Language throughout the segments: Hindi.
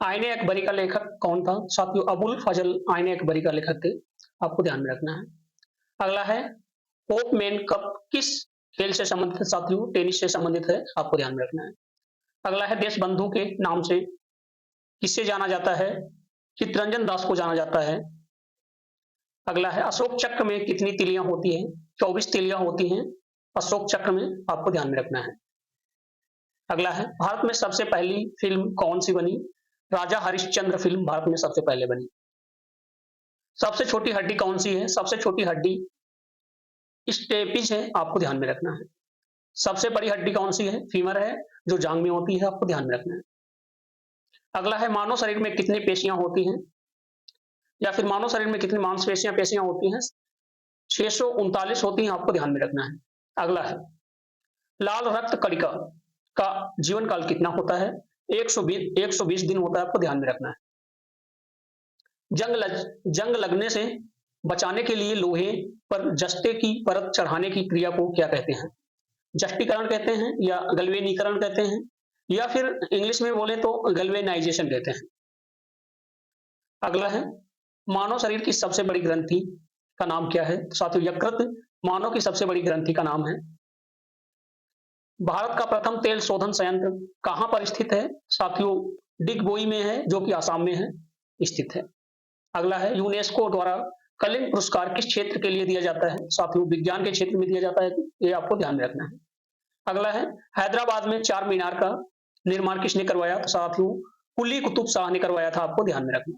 आईने अकबरी का लेखक कौन था? साथियों, अबुल फजल आईने अकबरी का लेखक थे, आपको ध्यान में रखना है। अगला है, पोपमेन कप किस खेल से संबंधित है? साथियों, टेनिस से संबंधित है, आपको ध्यान में रखना है। अगला है, देशबंधु के नाम से किससे जाना जाता है? चित्तरंजन दास को जाना जाता है। अगला है, अशोक चक्र में कितनी तिलियां होती हैं? 24 तिलियां होती हैं अशोक चक्र में, आपको ध्यान में रखना है। अगला है, भारत में सबसे पहली फिल्म कौन सी बनी? राजा हरिश्चंद्र फिल्म भारत में सबसे पहले बनी। सबसे छोटी हड्डी कौन सी है? सबसे छोटी हड्डी स्टेपिज है, आपको ध्यान में रखना है। सबसे बड़ी हड्डी कौन सी है? फीमर है, जो जांग में होती है, आपको ध्यान में रखना है। अगला है, मानव शरीर में कितनी पेशियां होती हैं, या फिर मानव शरीर में कितनी मांसपेशियां पेशियां होती हैं? 639 होती हैं, आपको ध्यान में रखना है। अगला है, लाल रक्त कणिका का जीवन काल कितना होता है? 120 दिन होता है, आपको ध्यान में रखना है। जंग लगने से बचाने के लिए लोहे पर जस्ते की परत चढ़ाने की क्रिया को क्या कहते हैं? जस्टीकरण कहते हैं, या गल्वेनीकरण कहते हैं, या फिर इंग्लिश में बोले तो गल्वेनाइजेशन कहते हैं। अगला है, मानव शरीर की सबसे बड़ी ग्रंथि का नाम क्या है? साथियों, यकृत मानव की सबसे बड़ी ग्रंथि का नाम है। भारत का प्रथम तेल शोधन संयंत्र कहां पर स्थित है? साथियों, डिगबोई में है, जो कि आसाम में है स्थित है। अगला है, यूनेस्को द्वारा कलिंग पुरस्कार किस क्षेत्र के लिए दिया जाता है? साथियों, विज्ञान के क्षेत्र में दिया जाता है, ये आपको ध्यान में रखना है। अगला है, हैदराबाद में चार मीनार का निर्माण किसने करवाया? तो साथियों, कुली कुतुब शाह ने करवाया था, आपको ध्यान में रखना।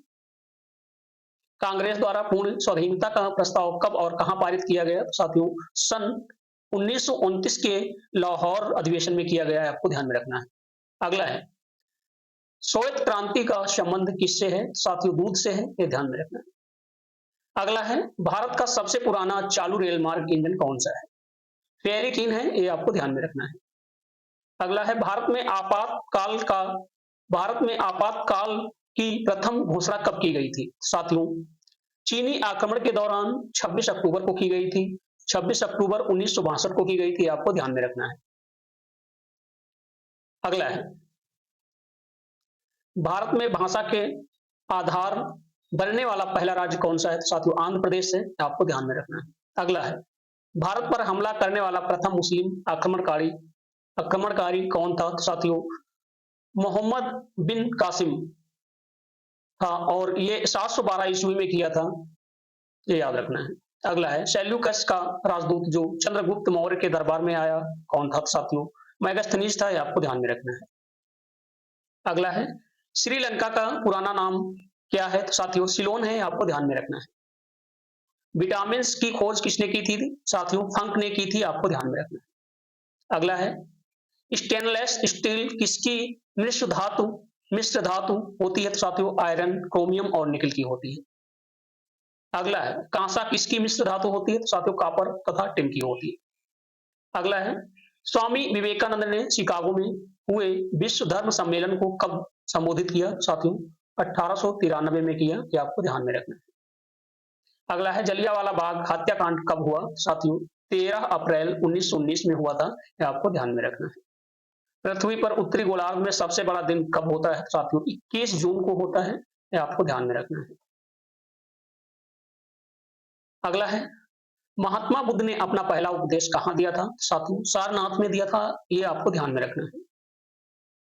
कांग्रेस द्वारा पूर्ण स्वाधीनता का प्रस्ताव कब और कहां पारित किया गया? तो साथियों, सन 1929 के लाहौर अधिवेशन में किया गया है, आपको ध्यान में रखना है। अगला है, श्वेत क्रांति का संबंध किससे है? साथियों, दूध से है, ये ध्यान में रखना है। अगला है, भारत का सबसे पुराना चालू रेल मार्ग इंजन कौन सा है? फेरी कीन है, ये आपको ध्यान में रखना है। अगला है, भारत में आपातकाल की प्रथम घोषणा कब की गई थी? साथियों, चीनी आक्रमण के दौरान 26 अक्टूबर को की गई थी। 26 अक्टूबर 1962 को की गई थी, आपको ध्यान में रखना है। अगला है, भारत में भाषा के आधार बनने वाला पहला राज्य कौन सा है? साथियों, आंध्र प्रदेश है, आपको ध्यान में रखना है। अगला है, भारत पर हमला करने वाला प्रथम मुस्लिम आक्रमणकारी कौन था? साथियों, मोहम्मद बिन कासिम था, और ये 712 ईस्वी में किया था, ये याद रखना है। अगला है, सेल्यूकस का राजदूत जो चंद्रगुप्त मौर्य के दरबार में आया, कौन था? साथियों, मेगास्थनीज था, ये आपको ध्यान में रखना है। अगला है, श्रीलंका का पुराना नाम क्या है? तो साथियों, सिलोन है, आपको ध्यान में रखना है। विटामिन की खोज किसने की थी? साथियों, फंक ने की थी, आपको ध्यान में रखना है। अगला है, स्टेनलेस स्टील किसकी मिश्र धातु होती है? तो साथियों, आयरन, क्रोमियम और निकल की होती है। अगला है, कांसा किसकी मिश्र धातु होती है? तो साथियों, कॉपर तथा टिन की होती है। अगला है, स्वामी विवेकानंद ने शिकागो में हुए विश्व धर्म सम्मेलन को कब संबोधित किया? साथियों, 1893 में किया, ये आपको ध्यान में रखना है। अगला है, जलियांवाला बाग हत्याकांड कब हुआ? साथियों, 13 अप्रैल 1919 में हुआ था, ये आपको ध्यान में रखना है। पृथ्वी पर उत्तरी गोलार्ध में सबसे बड़ा दिन कब होता है? साथियों, 21 जून को होता है, ये आपको ध्यान में रखना है। अगला है, महात्मा बुद्ध ने अपना पहला उपदेश कहां दिया था? साथियों, सारनाथ में दिया था, ये आपको ध्यान में रखना है।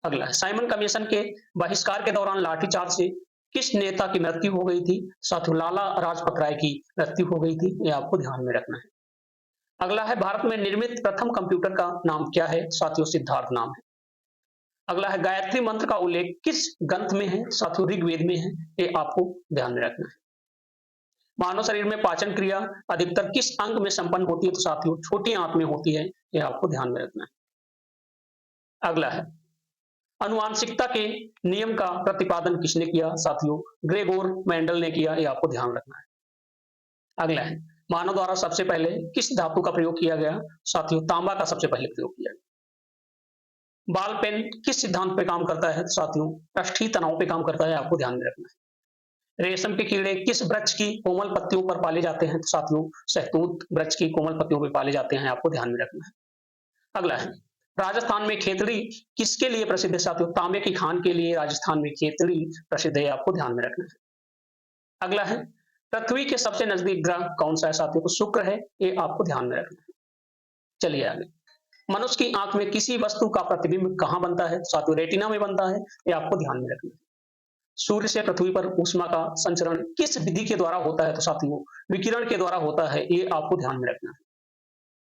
अगला है, साइमन कमीशन के बहिष्कार के दौरान लाठीचार्ज से किस नेता की मृत्यु हो गई थी? साथियों, लाला राजपत राय की मृत्यु हो गई थी, ये आपको ध्यान में रखना है। अगला है, भारत में निर्मित प्रथम कंप्यूटर का नाम क्या है? साथियों, सिद्धार्थ नाम है। अगला है, गायत्री मंत्र का उल्लेख किस ग्रंथ में है? साथियों, ऋग्वेद में है, ये आपको ध्यान में रखना है। मानव शरीर में पाचन क्रिया अधिकतर किस अंग में संपन्न होती है? तो साथियों, छोटी आंत में होती है, ये आपको ध्यान में रखना है। अगला है, आनुवांशिकता के नियम का प्रतिपादन किसने किया? साथियों, ग्रेगोर मेंडल ने किया, ये आपको ध्यान रखना है। अगला है, मानव द्वारा सबसे पहले किस धातु का प्रयोग किया गया? साथियों, तांबा का सबसे पहले प्रयोग किया गया। बाल पेन किस सिद्धांत पे काम करता है? साथियों, पृष्ठीय तनाव पे काम करता है, आपको ध्यान में रखना है। रेशम के कीड़े किस वृक्ष की कोमल पत्तियों पर पाले जाते हैं? साथियों, शहतूत वृक्ष की कोमल पत्तियों पर पाले जाते हैं, आपको ध्यान में रखना है। अगला है, राजस्थान में खेतड़ी किसके लिए प्रसिद्ध है साथियों? तांबे की खान के लिए राजस्थान में खेतड़ी प्रसिद्ध है, आपको ध्यान में रखना है। अगला है, पृथ्वी के सबसे नजदीक ग्रह कौन सा है साथियों? तो शुक्र है, ये आपको ध्यान में रखना है। चलिए आगे। मनुष्य की आंख में किसी वस्तु का प्रतिबिंब कहां बनता है साथियों? रेटिना में बनता है, ये आपको ध्यान में रखना है। सूर्य से पृथ्वी पर ऊष्मा का संचरण किस विधि के द्वारा होता है? तो साथियों विकिरण के द्वारा होता है, ये आपको ध्यान में रखना है।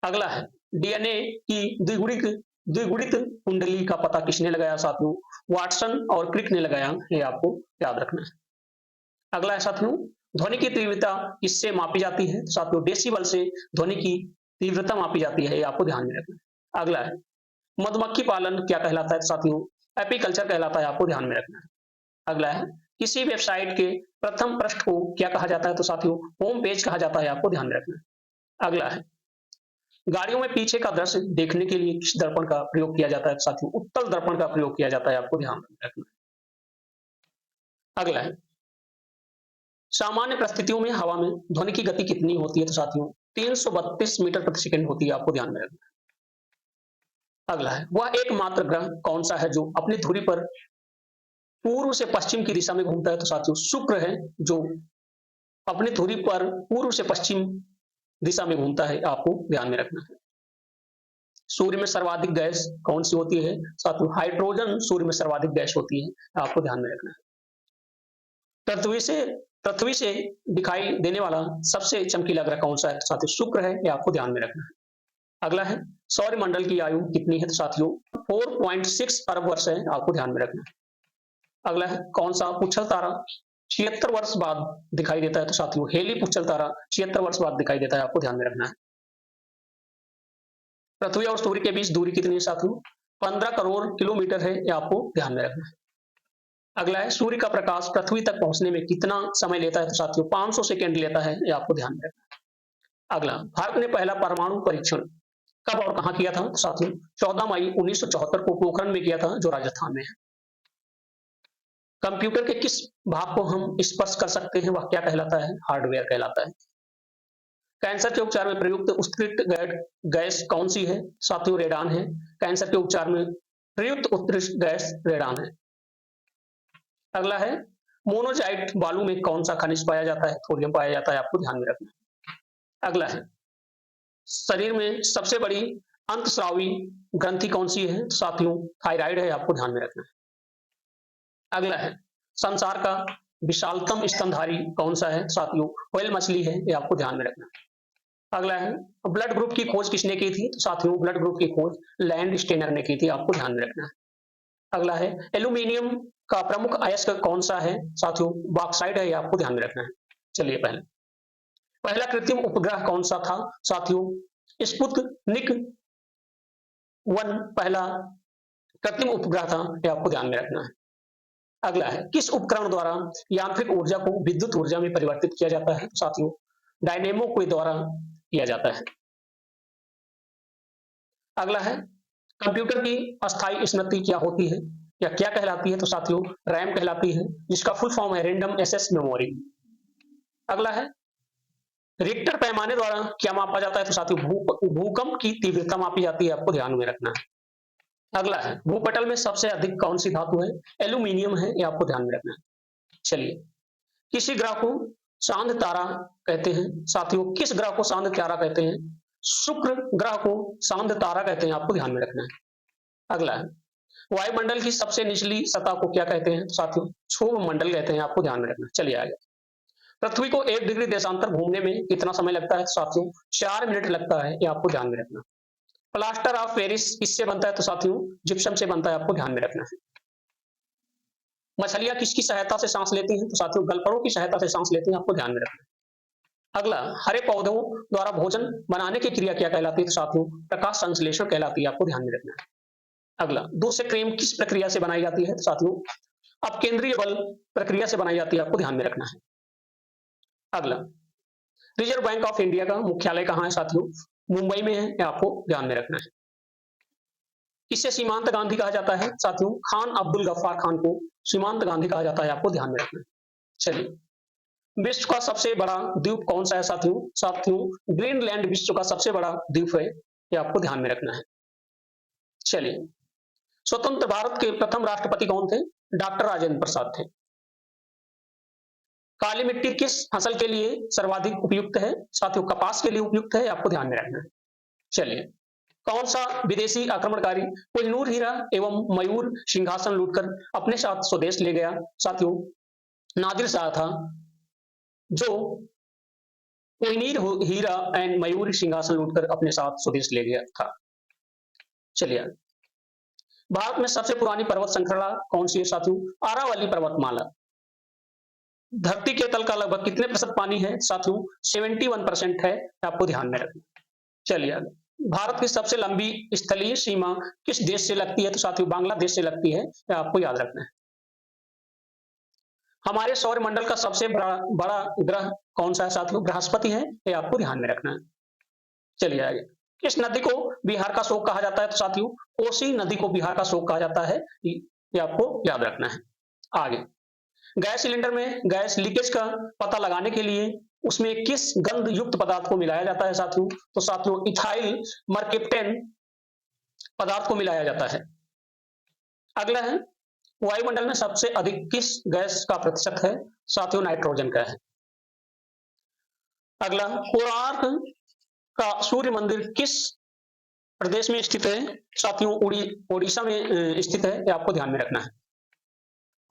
अगला है, डीएनए की द्विगुणित द्विगुणित कुंडली का पता किसने लगाया साथियों? वाटसन और क्रिक ने लगाया, ये आपको याद रखना है। अगला है साथियों, ध्वनि की तीव्रता किससे मापी जाती है? तो साथियों डेसिबल से ध्वनि की तीव्रता मापी जाती है, ये आपको ध्यान में रखना है। अगला है, मधुमक्खी पालन क्या कहलाता है? तो साथियों एपीकल्चर कहलाता है, आपको ध्यान में रखना है। अगला है, किसी वेबसाइट के प्रथम पृष्ठ को क्या कहा जाता है? तो साथियों होम पेज कहा जाता है, आपको ध्यान में रखना है। अगला है, गाड़ियों में पीछे का दृश्य देखने के लिए किस दर्पण का प्रयोग किया जाता है? साथियों उत्तल दर्पण का प्रयोग किया जाता है, आपको ध्यान रखना है। अगला है, सामान्य परिस्थितियों में हवा में ध्वनि की गति कितनी होती है? तो साथियों 332 मीटर प्रति सेकंड होती है, आपको ध्यान में रखना है। अगला है, वह एकमात्र ग्रह कौन सा है जो अपनी धुरी पर पूर्व से पश्चिम की दिशा में घूमता है? तो साथियों शुक्र है, जो अपनी धुरी पर पूर्व से पश्चिम दिशा में घूमता है, आपको ध्यान में रखना है। सूर्य में सर्वाधिक गैस कौन सी होती है? साथियों हाइड्रोजन सूर्य में सर्वाधिक गैस होती है, आपको ध्यान में रखना है। पृथ्वी से दिखाई देने वाला सबसे चमकीला ग्रह कौन सा है? तो साथियों शुक्र है, ये आपको ध्यान में रखना है। अगला है, सौर मंडल की आयु कितनी है? तो साथियों 4.6 अरब वर्ष है, आपको ध्यान में रखना है। अगला है, कौन सा पुच्छल तारा 76 वर्ष बाद दिखाई देता है? तो साथियों हेली पुच्छल तारा 76 वर्ष बाद दिखाई देता है, आपको ध्यान में रखना है। पृथ्वी और सूर्य के बीच दूरी कितनी है साथियों? 15 करोड़ किलोमीटर है, ये आपको ध्यान में रखना है। अगला है, सूर्य का प्रकाश पृथ्वी तक पहुंचने में कितना समय लेता है? तो साथियों 500 सेकेंड लेता है, ये आपको ध्यान में रखना है। अगला, भारत ने पहला परमाणु परीक्षण कब और कहां किया था? तो साथियों 14 मई 1974 को पोखरण में किया था, जो राजस्थान में है। कंप्यूटर के किस भाग को हम स्पर्श कर सकते हैं, वह क्या कहलाता है? हार्डवेयर कहलाता है। कैंसर के उपचार में प्रयुक्त उत्कृष्ट गैस कौन सी है? साथियों रेडान है। कैंसर के उपचार में प्रयुक्त उत्कृष्ट गैस रेडान है। अगला है, मोनोजाइट बालू में कौन सा खनिज पाया जाता है? थोरियम पाया जाता है, आपको ध्यान में रखना है। अगला है, शरीर में सबसे बड़ी अंतस्रावी ग्रंथि कौन सी है? साथियों थायराइड है, आपको ध्यान में रखना है। अगला है, संसार का विशालतम स्तनधारी कौन सा है? साथियों व्हेल मछली है, ये आपको ध्यान में रखना है। अगला है, ब्लड ग्रुप की खोज किसने की थी? तो साथियों ब्लड ग्रुप की खोज लैंड स्टेनर ने की थी, आपको ध्यान में रखना है। अगला है, एल्यूमिनियम का प्रमुख अयस्क कौन सा है? साथियों बॉक्साइड है, ये आपको ध्यान में रखना है। चलिए पहला कृत्रिम उपग्रह कौन सा था? साथियों स्पुतनिक 1 पहला कृत्रिम उपग्रह था, ये आपको ध्यान में रखना है। अगला है, किस उपकरण द्वारा यांत्रिक ऊर्जा को विद्युत ऊर्जा में परिवर्तित किया जाता है? साथियों डायनेमो के द्वारा किया जाता है। अगला है, कंप्यूटर की अस्थायी स्मृति क्या होती है या क्या कहलाती है? तो साथियों रैम कहलाती है, जिसका फुल फॉर्म है रैंडम एक्सेस मेमोरी। अगला है, रिक्टर पैमाने द्वारा क्या मापा जाता है? तो साथियों भूकंप की तीव्रता मापी जाती है, आपको ध्यान में रखना है। अगला है, भूपटल में सबसे अधिक कौन सी धातु है? एल्यूमिनियम है, ये आपको ध्यान में रखना है। चलिए, किसी ग्रह को शांत तारा कहते हैं? साथियों किस ग्रह को शांत तारा कहते हैं? शुक्र ग्रह को शांत तारा कहते हैं, आपको ध्यान में रखना है। अगला है, वायुमंडल की सबसे निचली सतह को क्या कहते हैं? तो साथियों क्षोभ मंडल कहते हैं, आपको ध्यान में रखना है। चलिए आगे, पृथ्वी को 1 डिग्री देशांतर घूमने में कितना समय लगता है? तो साथियों 4 मिनट लगता है, ये आपको ध्यान में रखना। प्लास्टर ऑफ पेरिस किससे बनता है? तो साथियों जिप्सम से बनता है, आपको ध्यान में रखना है। मछलियां किसकी सहायता से सांस लेती हैं? तो साथियों गलफड़ों की सहायता से सांस लेती हैं, आपको ध्यान में रखना है। अगला, हरे पौधों द्वारा भोजन बनाने की क्रिया क्या कहलाती है? तो साथियों प्रकाश संश्लेषण कहलाती है, आपको ध्यान में रखना है। अगला, दूध से क्रीम किस प्रक्रिया से बनाई जाती है? तो साथियों अपकेंद्रीय बल प्रक्रिया से बनाई जाती है, आपको ध्यान में रखना है। अगला, रिजर्व बैंक ऑफ इंडिया का मुख्यालय कहां है? साथियों मुंबई में है, आपको ध्यान में रखना है। किसे सीमांत गांधी कहा जाता है? साथियों खान अब्दुल गफ्फार खान को सीमांत गांधी कहा जाता है, आपको ध्यान में रखना है। चलिए, विश्व का सबसे बड़ा द्वीप कौन सा है? साथियों ग्रीनलैंड विश्व का सबसे बड़ा द्वीप है, ये आपको ध्यान में रखना है। चलिए, स्वतंत्र भारत के प्रथम राष्ट्रपति कौन थे? डॉक्टर राजेंद्र प्रसाद थे। काली मिट्टी किस फसल के लिए सर्वाधिक उपयुक्त है? साथियों, कपास के लिए उपयुक्त है, आपको ध्यान में रखना है। चलिए, कौन सा विदेशी आक्रमणकारी कोहिनूर हीरा एवं मयूर सिंहासन लूटकर अपने साथ स्वदेश ले गया? साथियों, नादिर शाह था, जो कोहिनूर हीरा एंड मयूर सिंहासन लूटकर अपने साथ स्वदेश ले गया था। चलिए, भारत में सबसे पुरानी पर्वत श्रृंखला कौन सी है? साथियों, आरावली पर्वतमाला। धरती के तल का लगभग कितने प्रतिशत पानी है? साथियों, 71% है, आपको ध्यान में रखना। चलिए आगे, भारत की सबसे लंबी स्थलीय सीमा किस देश से लगती है? तो साथियों, बांग्लादेश से लगती है, यह आपको याद रखना है। हमारे सौर मंडल का सबसे बड़ा ग्रह कौन सा है? साथियों, बृहस्पति है, यह आपको ध्यान में रखना है। चलिए आगे, किस नदी को बिहार का शोक कहा जाता है? तो साथियों, कोसी नदी को बिहार का शोक कहा जाता है, ये आपको याद रखना है। आगे, गैस सिलेंडर में गैस लीकेज का पता लगाने के लिए उसमें किस गंध युक्त पदार्थ को मिलाया जाता है? साथियों, तो साथियों, इथाइल मर्केप्टेन पदार्थ को मिलाया जाता है। अगला है, वायुमंडल में सबसे अधिक किस गैस का प्रतिशत है? साथियों, नाइट्रोजन का है। अगला, कोणार्क का सूर्य मंदिर किस प्रदेश में स्थित है? साथियों, उड़ीसा में स्थित है, यह आपको ध्यान में रखना है।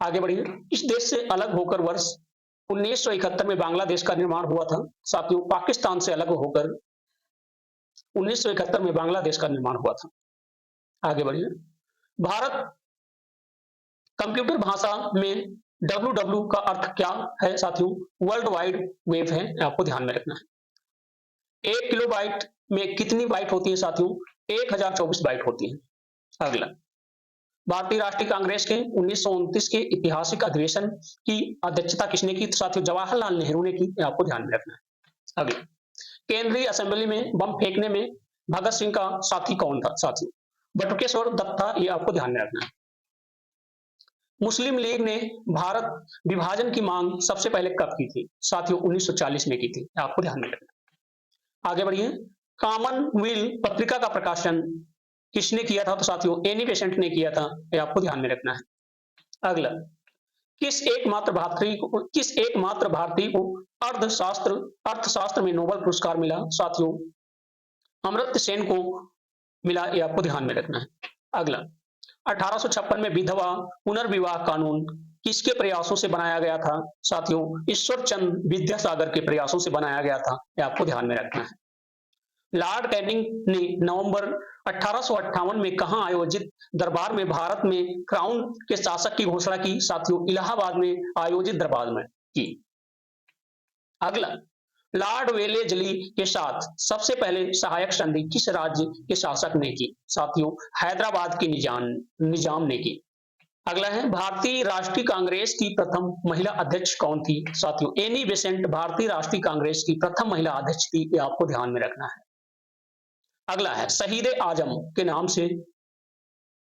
आगे बढ़िए, इस देश से अलग होकर वर्ष 1971 में बांग्लादेश का निर्माण हुआ था। साथियों, पाकिस्तान से अलग होकर 1971 में बांग्लादेश का निर्माण हुआ था। आगे बढ़िए, भारत कंप्यूटर भाषा में www का अर्थ क्या है? साथियों, वर्ल्ड वाइड वेब है, आपको ध्यान में रखना है। 1 किलोबाइट में कितनी बाइट होती है? साथियों, 1024 बाइट होती है। अगला, भारतीय राष्ट्रीय कांग्रेस के 1929 के ऐतिहासिक अधिवेशन की अध्यक्षता किसने की? तो साथियों, जवाहरलाल नेहरू ने की, आपको ध्यान में रखना है। अगला, केंद्रीय असेंबली में बम फेंकने में भगत सिंह का साथी कौन था? साथियों, बटुकेश्वर दत्त था, ये आपको ध्यान में रखना है। मुस्लिम लीग ने भारत विभाजन की मांग सबसे पहले कब की थी? साथियों, 1940 में की थी, आपको ध्यान में रखना। आगे बढ़िए, कॉमनवेल्थ पत्रिका का प्रकाशन किसने किया था? तो साथियों, एनी बेसेंट ने किया था, ये आपको ध्यान में रखना है। अगला, किस एकमात्र भारतीय को अर्थशास्त्र में नोबेल पुरस्कार मिला? साथियों, अमर्त्य सेन को मिला, ये आपको ध्यान में रखना है। अगला, 1856 में विधवा पुनर्विवाह कानून किसके प्रयासों से बनाया गया था? साथियों, ईश्वरचंद विद्यासागर के प्रयासों से बनाया गया था, ये आपको ध्यान में रखना है। लॉर्ड कैनिंग ने नवंबर 1858 में कहां आयोजित दरबार में भारत में क्राउन के शासक की घोषणा की? साथियों, इलाहाबाद में आयोजित दरबार में की। अगला, लॉर्ड वेलेजली के साथ सबसे पहले सहायक संधि किस राज्य के शासक ने की? साथियों, हैदराबाद के निजाम ने की। अगला है, भारतीय राष्ट्रीय कांग्रेस की प्रथम महिला अध्यक्ष कौन थी? साथियों, एनी बेसेंट भारतीय राष्ट्रीय कांग्रेस की प्रथम महिला अध्यक्ष थी, ये आपको ध्यान में रखना है। अगला है, शहीद आजम के नाम से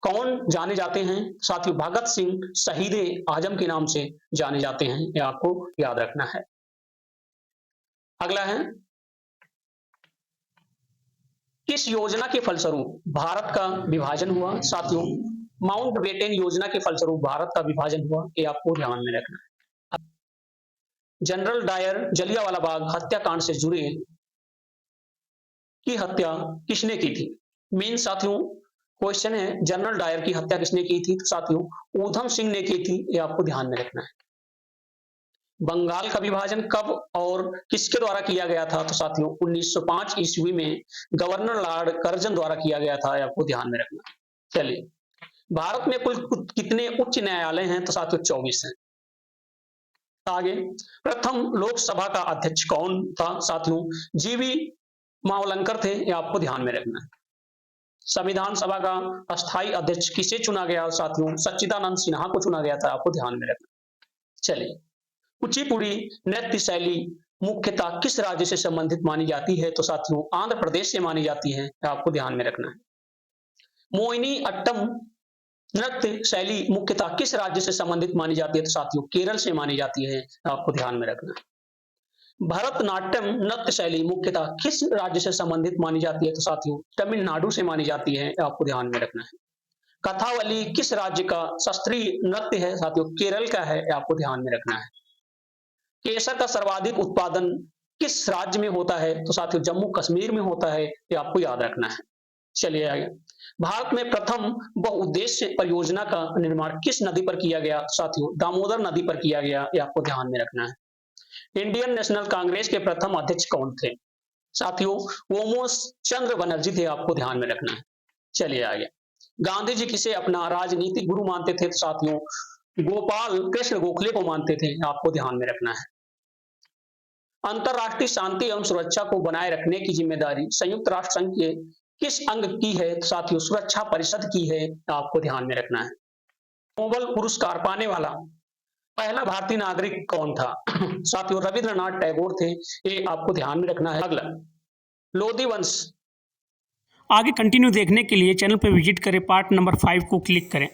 कौन जाने जाते हैं? साथियों, भगत सिंह शहीद आजम के नाम से जाने जाते हैं, यह आपको याद रखना है। अगला है, किस योजना के फलस्वरूप भारत का विभाजन हुआ? साथियों, माउंटबेटन योजना के फलस्वरूप भारत का विभाजन हुआ, ये आपको ध्यान में रखना है। जनरल डायर जलियांवाला बाग हत्याकांड से जुड़े की हत्या किसने की थी? मेन साथियों क्वेश्चन है, जनरल डायर की हत्या किसने की थी? तो साथियों, ऊधम सिंह ने की थी, ये आपको ध्यान में रखना है। बंगाल का विभाजन कब और किसके द्वारा किया गया था? तो साथियों, 1905 ईस्वी में गवर्नर लॉर्ड कर्जन द्वारा किया गया था, ये आपको ध्यान में रखना। चलिए, भारत में कुल कितने उच्च न्यायालय हैं? तो साथियों, 24 हैं। आगे, प्रथम लोकसभा का अध्यक्ष कौन था? साथियों, जीवी मावलंकर थे, ये आपको ध्यान में रखना है। संविधान सभा का अस्थायी अध्यक्ष किसे चुना गया? साथियों, सच्चिदानंद सिन्हा को चुना गया था, आपको ध्यान में रखना। चलिए, कुचिपुड़ी नृत्य शैली मुख्यतः किस राज्य से संबंधित मानी जाती है? तो साथियों, आंध्र प्रदेश से मानी जाती है, आपको ध्यान में रखना है। मोहिनी अट्टम नृत्य शैली मुख्यतः किस राज्य से संबंधित मानी जाती है? तो साथियों, केरल से मानी जाती है, आपको ध्यान में रखना है। भरतनाट्यम नृत्य शैली मुख्यतः किस राज्य से संबंधित मानी जाती है? तो साथियों तमिलनाडु से मानी जाती है, आपको ध्यान में रखना है। कथावली किस राज्य का शास्त्रीय नृत्य है? साथियों केरल का है, आपको ध्यान में रखना है। केसर का सर्वाधिक उत्पादन किस राज्य में होता है? तो साथियों जम्मू कश्मीर में होता है, ये आपको याद रखना है। चलिए आगे। भारत में प्रथम बहुउद्देश्य परियोजना का निर्माण किस नदी पर किया गया? साथियों दामोदर नदी पर किया गया, ये आपको ध्यान में रखना है। इंडियन नेशनल कांग्रेस के प्रथम अध्यक्ष कौन थे? साथियों ओमोस चंद्र बनर्जी थे, आपको ध्यान में रखना है। चलिए आगे। गांधी जी किसे अपना राजनीतिक गुरु मानते थे? तो साथियों गोपाल कृष्ण गोखले को मानते थे, आपको ध्यान में रखना है। अंतरराष्ट्रीय शांति एवं सुरक्षा को बनाए रखने की जिम्मेदारी संयुक्त राष्ट्र संघ के किस अंग की है? तो साथियों सुरक्षा परिषद की है, आपको ध्यान में रखना है। नोबेल पुरस्कार पाने वाला पहला भारतीय नागरिक कौन था? साथियों रविंद्रनाथ टैगोर थे, ये आपको ध्यान में रखना है। अगला लोधी वंश। आगे कंटिन्यू देखने के लिए चैनल पर विजिट करें, पार्ट नंबर 5 को क्लिक करें।